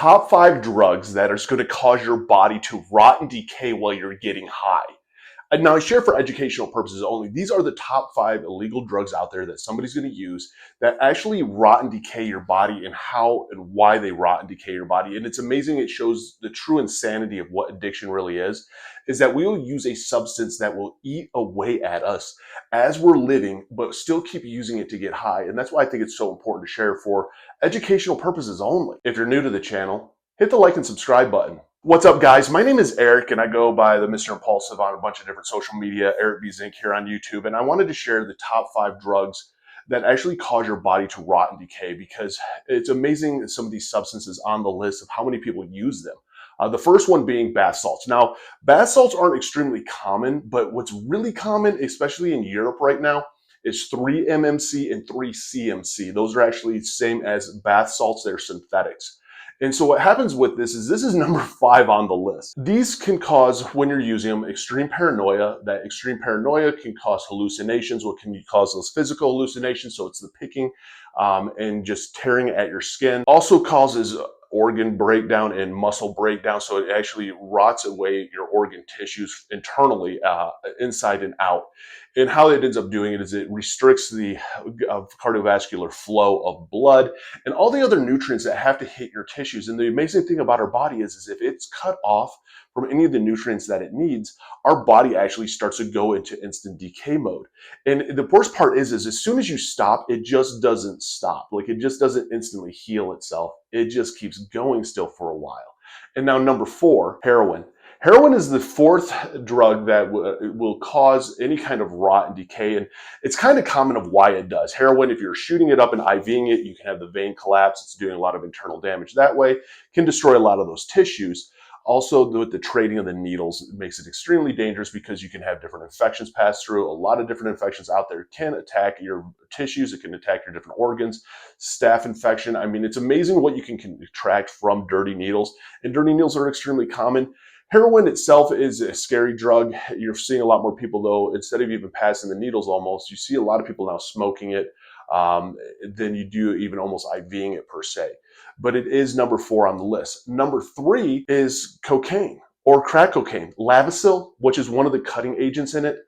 Top 5 drugs that are going to cause your body to rot and decay while you're getting high. And now I share for educational purposes only. These are the top 5 illegal drugs out there that somebody's going to use that actually rot and decay your body, and how and why they rot and decay your body. And it's amazing. It shows the true insanity of what addiction really is that we will use a substance that will eat away at us as we're living, but still keep using it to get high. And that's why I think it's so important to share for educational purposes only. If you're new to the channel, hit the like and subscribe button. What's up, guys? My name is Eric, and I go by the Mr. Impulsive on a bunch of different social media, Eric B. Zink here on YouTube. And I wanted to share the top 5 drugs that actually cause your body to rot and decay, because it's amazing some of these substances on the list of how many people use them. The first one being bath salts. Now, bath salts aren't extremely common, but what's really common, especially in Europe right now, is 3-MMC and 3-CMC. Those are actually the same as bath salts. They're synthetics. And so what happens with this is number 5 on the list. These can cause, when you're using them, extreme paranoia. That extreme paranoia can cause hallucinations. What can cause those physical hallucinations? So it's the picking and just tearing at your skin. Also causes organ breakdown and muscle breakdown. So it actually rots away your organ tissues internally, inside and out. And how it ends up doing it is it restricts the cardiovascular flow of blood and all the other nutrients that have to hit your tissues. And the amazing thing about our body is if it's cut off from any of the nutrients that it needs, our body actually starts to go into instant decay mode. And the worst part is as soon as you stop, it just doesn't stop. Like, it just doesn't instantly heal itself. It just keeps going still for a while. And now number 4, heroin. Heroin is the 4th drug that will cause any kind of rot and decay, and it's kind of common of why it does. Heroin, if you're shooting it up and IVing it, you can have the vein collapse. It's doing a lot of internal damage that way, can destroy a lot of those tissues. Also, with the trading of the needles, it makes it extremely dangerous because you can have different infections pass through. A lot of different infections out there can attack your tissues. It can attack your different organs. Staph infection. I mean, it's amazing what you can contract from dirty needles, and dirty needles are extremely common. Heroin itself is a scary drug. You're seeing a lot more people, though, instead of even passing the needles almost, you see a lot of people now smoking it than you do even almost IVing it per se. But it is number 4 on the list. Number 3 is cocaine or crack cocaine. Lavasil, which is one of the cutting agents in it.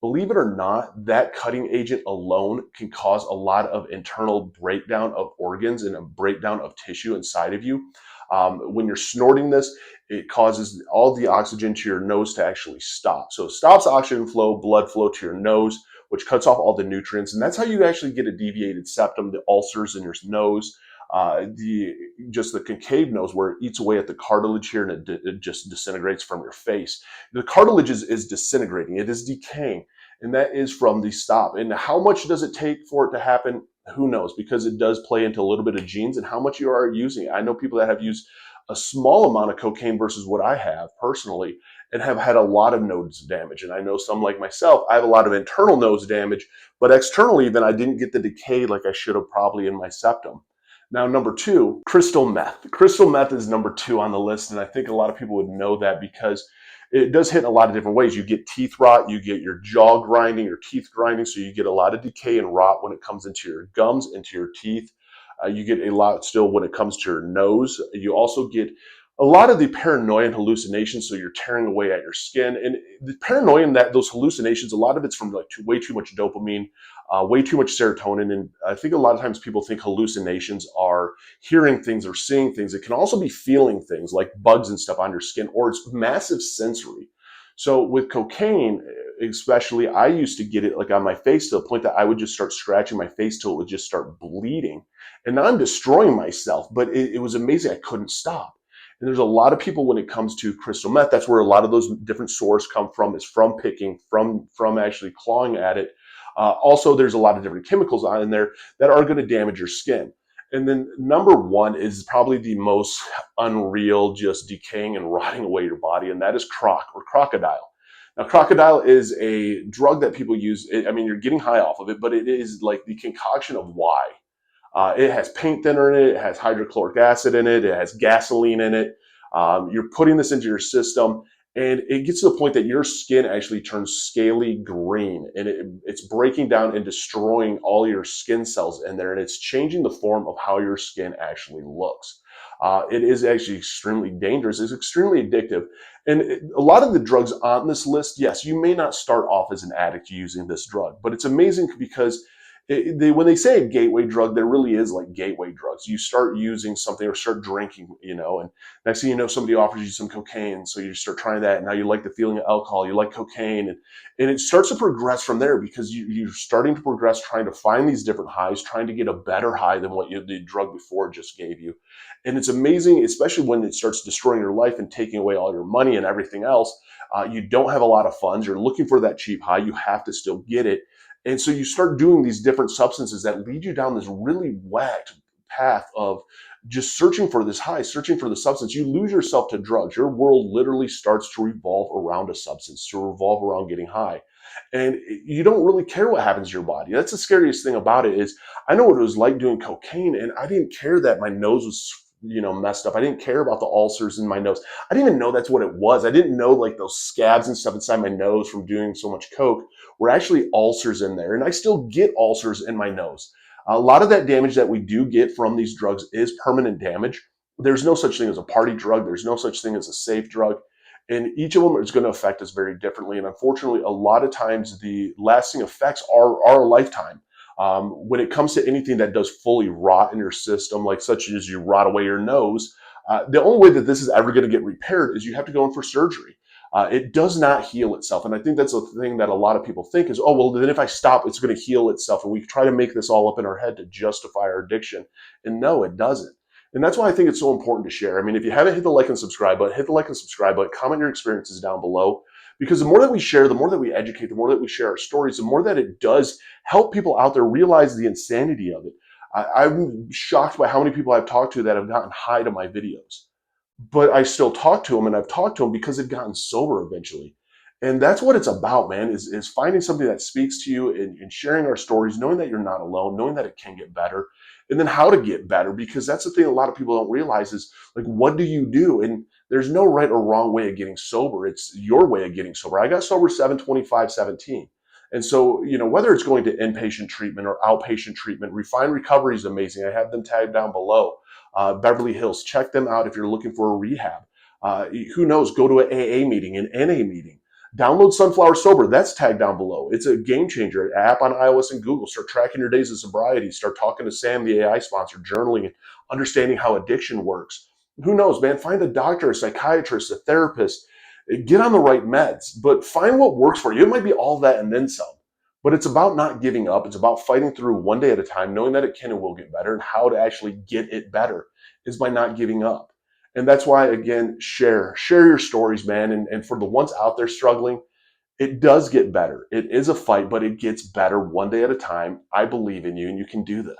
Believe it or not, that cutting agent alone can cause a lot of internal breakdown of organs and a breakdown of tissue inside of you. When you're snorting this, it causes all the oxygen to your nose to actually stop. So it stops oxygen flow, blood flow to your nose, which cuts off all the nutrients. And that's how you actually get a deviated septum, the ulcers in your nose, the concave nose, where it eats away at the cartilage here, and it just disintegrates from your face. The cartilage is disintegrating. It is decaying. And that is from the stop. And how much does it take for it to happen? Who knows? Because it does play into a little bit of genes and how much you are using it. I know people that have used a small amount of cocaine versus what I have personally, and have had a lot of nose damage. And I know some, like myself, I have a lot of internal nose damage, but externally even I didn't get the decay like I should have probably in my septum. Now, number 2, crystal meth. Crystal meth is number 2 on the list, and I think a lot of people would know that because it does hit in a lot of different ways. You get teeth rot, you get your jaw grinding, your teeth grinding, so you get a lot of decay and rot when it comes into your gums, into your teeth. You get a lot still when it comes to your nose. You also get a lot of the paranoia and hallucinations, so you're tearing away at your skin. And the paranoia and those hallucinations, a lot of it's from like way too much dopamine, way too much serotonin. And I think a lot of times people think hallucinations are hearing things or seeing things. It can also be feeling things like bugs and stuff on your skin, or it's massive sensory. So with cocaine, especially, I used to get it like on my face to the point that I would just start scratching my face till it would just start bleeding. And now I'm destroying myself, but it was amazing. I couldn't stop. And there's a lot of people when it comes to crystal meth, that's where a lot of those different sources come from, is from picking, from actually clawing at it. Also, there's a lot of different chemicals in there that are going to damage your skin. And then number 1 is probably the most unreal, just decaying and rotting away your body, and that is Krokodil. Now, Krokodil is a drug that people use. I mean, you're getting high off of it, but it is like the concoction of why. It has paint thinner in it. It has hydrochloric acid in it. It has gasoline in it. You're putting this into your system, and it gets to the point that your skin actually turns scaly green, and it's breaking down and destroying all your skin cells in there, and it's changing the form of how your skin actually looks. It is actually extremely dangerous. It's extremely addictive. And a lot of the drugs on this list, yes, you may not start off as an addict using this drug, but it's amazing because when they say a gateway drug, there really is like gateway drugs. You start using something or start drinking, and next thing you know, somebody offers you some cocaine. So you start trying that. And now you like the feeling of alcohol, you like cocaine. And it starts to progress from there because you're starting to progress trying to find these different highs, trying to get a better high than what the drug before just gave you. And it's amazing, especially when it starts destroying your life and taking away all your money and everything else. You don't have a lot of funds. You're looking for that cheap high. You have to still get it. And so you start doing these different substances that lead you down this really whacked path of just searching for this high, searching for the substance. You lose yourself to drugs. Your world literally starts to revolve around a substance, to revolve around getting high. And you don't really care what happens to your body. That's the scariest thing about it is I know what it was like doing cocaine, and I didn't care that my nose was messed up. I didn't care about the ulcers in my nose. I didn't even know that's what it was. I didn't know like those scabs and stuff inside my nose from doing so much coke were actually ulcers in there. And I still get ulcers in my nose. A lot of that damage that we do get from these drugs is permanent damage. There's no such thing as a party drug. There's no such thing as a safe drug. And each of them is going to affect us very differently. And unfortunately, a lot of times the lasting effects are a lifetime. When it comes to anything that does fully rot in your system, like such as you rot away your nose, the only way that this is ever going to get repaired is you have to go in for surgery. It does not heal itself. And I think that's a thing that a lot of people think is, oh, well, then if I stop, it's going to heal itself. And we try to make this all up in our head to justify our addiction. And no, it doesn't. And that's why I think it's so important to share. I mean, if you haven't hit the like and subscribe button, hit the like and subscribe button, comment your experiences down below. Because the more that we share, the more that we educate, the more that we share our stories, the more that it does help people out there realize the insanity of it. I'm shocked by how many people I've talked to that have gotten high to my videos, but I still talk to them, and I've talked to them because they've gotten sober eventually. And that's what it's about, man, is finding something that speaks to you and sharing our stories, knowing that you're not alone, knowing that it can get better, and then how to get better, because that's the thing a lot of people don't realize is, like, what do you do? And there's no right or wrong way of getting sober. It's your way of getting sober. I got sober 7/25/17. And so, whether it's going to inpatient treatment or outpatient treatment, Refine Recovery is amazing. I have them tagged down below. Beverly Hills, check them out if you're looking for a rehab. Who knows, go to an AA meeting, an NA meeting. Download Sunflower Sober. That's tagged down below. It's a game changer. An app on iOS and Google. Start tracking your days of sobriety. Start talking to Sam, the AI sponsor, journaling, and understanding how addiction works. Who knows, man? Find a doctor, a psychiatrist, a therapist. Get on the right meds, but find what works for you. It might be all that and then some. But it's about not giving up. It's about fighting through one day at a time, knowing that it can and will get better, and how to actually get it better is by not giving up. And that's why, again, share your stories, man. And for the ones out there struggling, it does get better. It is a fight, but it gets better one day at a time. I believe in you, and you can do this.